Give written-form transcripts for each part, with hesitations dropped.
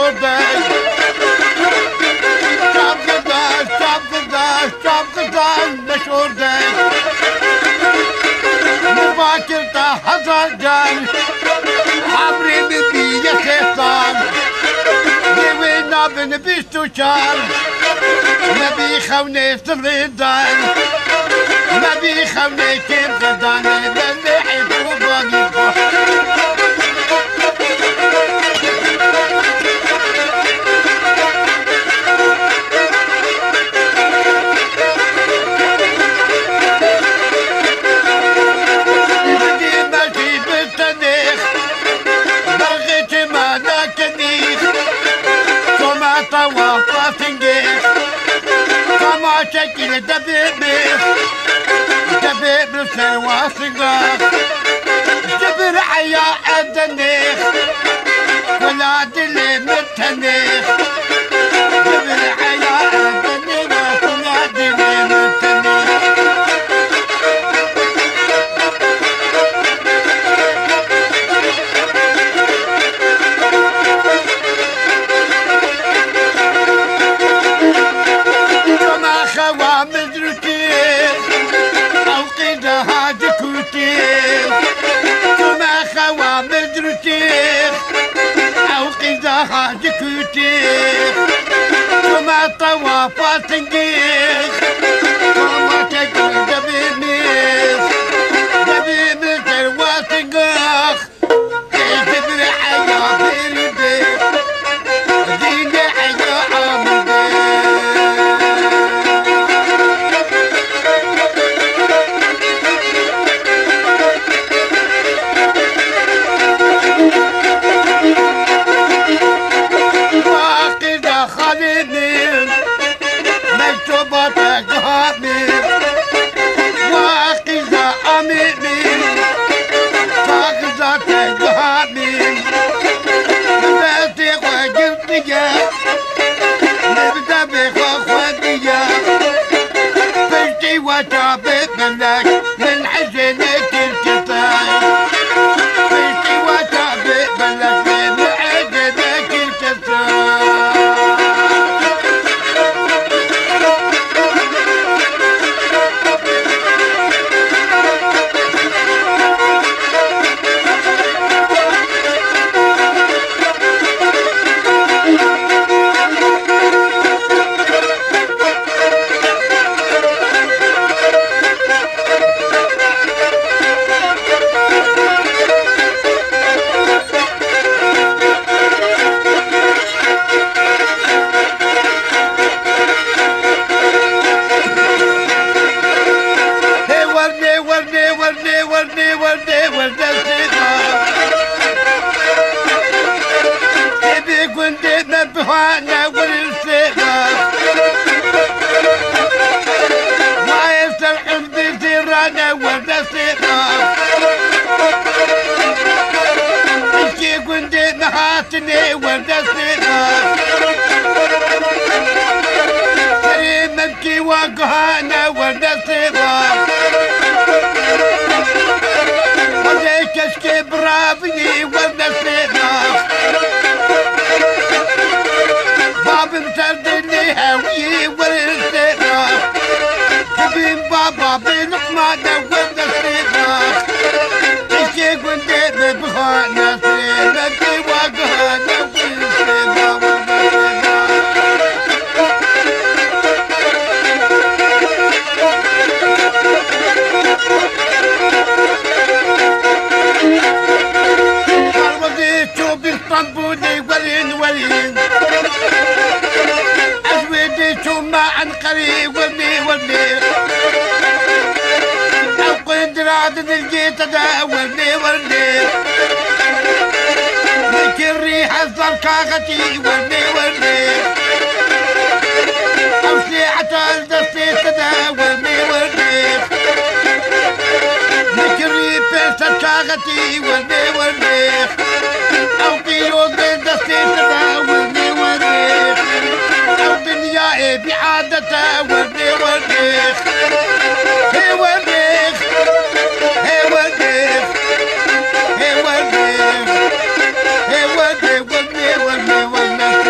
مشهور داي شاب قداش مشهور داي مباكر تا حضر جان عمري ببي يا شيطان ديوينا بنبيشتو شان نبي خوني سريدان نبي خوني كيف غدان نبي حيثو باقي شكل دبيب بسواصقة جبر حياء الدنيخ ولاد اللي متنيخ جبر حياء الدنيخ ولاد اللي متنيخ حاج كوتيخ وما طوافات نجيخ وما تقل دبيبيخ دبيب تروات نقاخ تجبر حياة بيربيخ دين حياة عامبيخ وتعبت منك من حزنك الكفاية بيتي وتعبت منك من حزنك الكفاية بهوانا والسيبا ما يسترحل بزيرانا والنسيبا انشي قندي نهاتني والنسيبا كريم ابكي وقهانا والنسيبا وديك اشكي برافني والنسيبا باب مسدني هاوي والسيبا كبين بابا بلقمانة والنسيبا تشي قندي ببغانا سيبا في وقهانا والسيبا والنسيبا حرمتي بالطنبوني ولين أزودي ثم عن قريب ولي لو قدر عدد الجيت ولي لكن ريحة الزرقاغتي ولي أو سيعة الدستي ولي لكن ريحة الزرقاغتي ولي أو بيوت الدستي ولي أو دنيا بعادته والريخ هي والريخ هي والريخ هي والريخ هي والريخ والريخ والريخ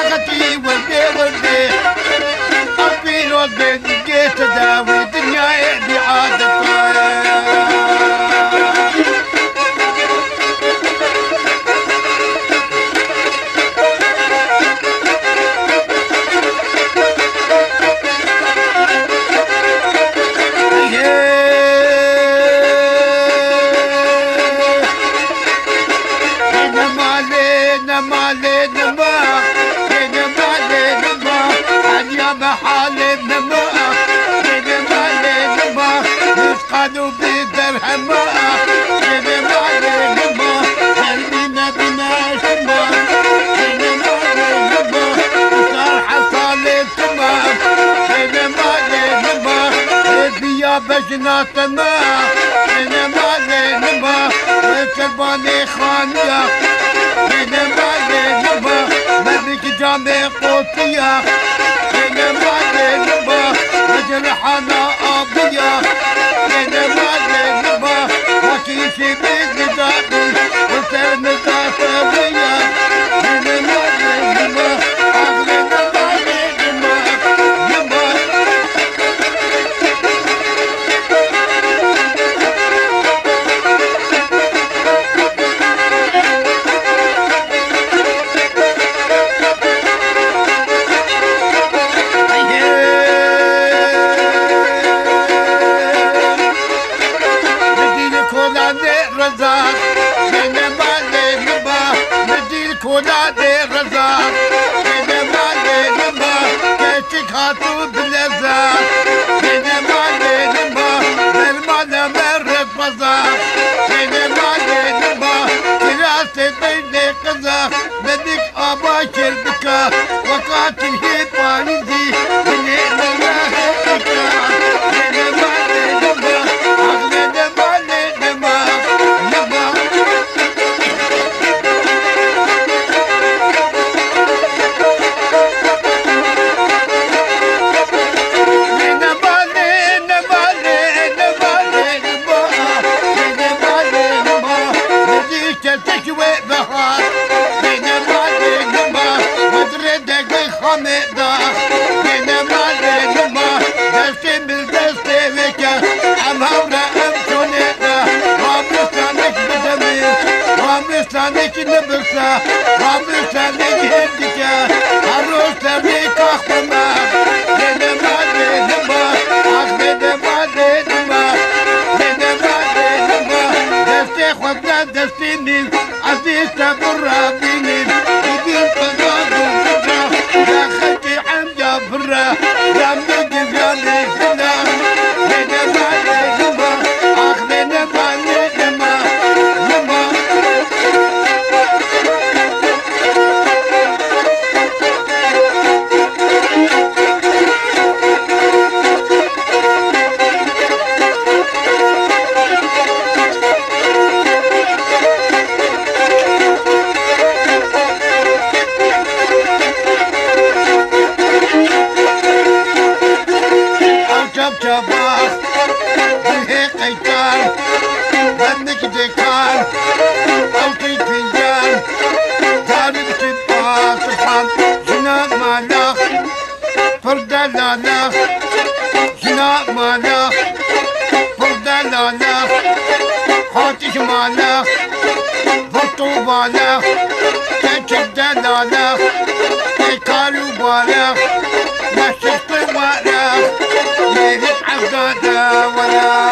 اختي ولدي ولدي ابي ولدي جيت تداوي دنيا بعادتها قالوا بدرهم خلينا بنا شما صار حصل تمام يا بجنا تمام ترباني خانيا ما بك جامع قوتيا مجرحنا أبيا وكيشي بقدامي وسلم ذاتبيا بدك أباكر بك وقاتل هيبانيزي بنعم الله بك لسانك نبسة وبلسانك هدك عروسك أخبما لنما دستي خبنا دستيني عزيز تبرا بيني يدين قضاض وفجا يا خلقي عم جبرا يا مجب يا نجنا لنما شباخ بالهيق ايتان بدك ديكان اوطي فنجان تاريخ تبقى سبحان جناب مالخ فردا لالخ جناب مالخ فردا لالخ حاتش مالخ فرطو بالخ تجد لالخ تكالو بالخ نشط بالخ ليش عقدها ولا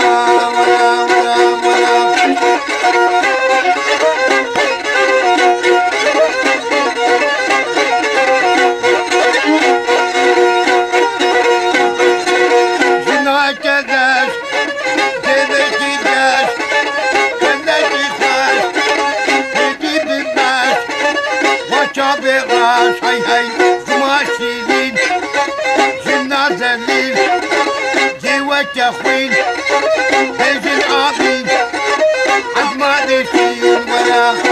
جناك داش جبتي داش كلتي خاش هدي بالباش وشابي راش هاي هاي زماشيلين جنا زليل وتخوين بيجن عبيد عزماني شين ولا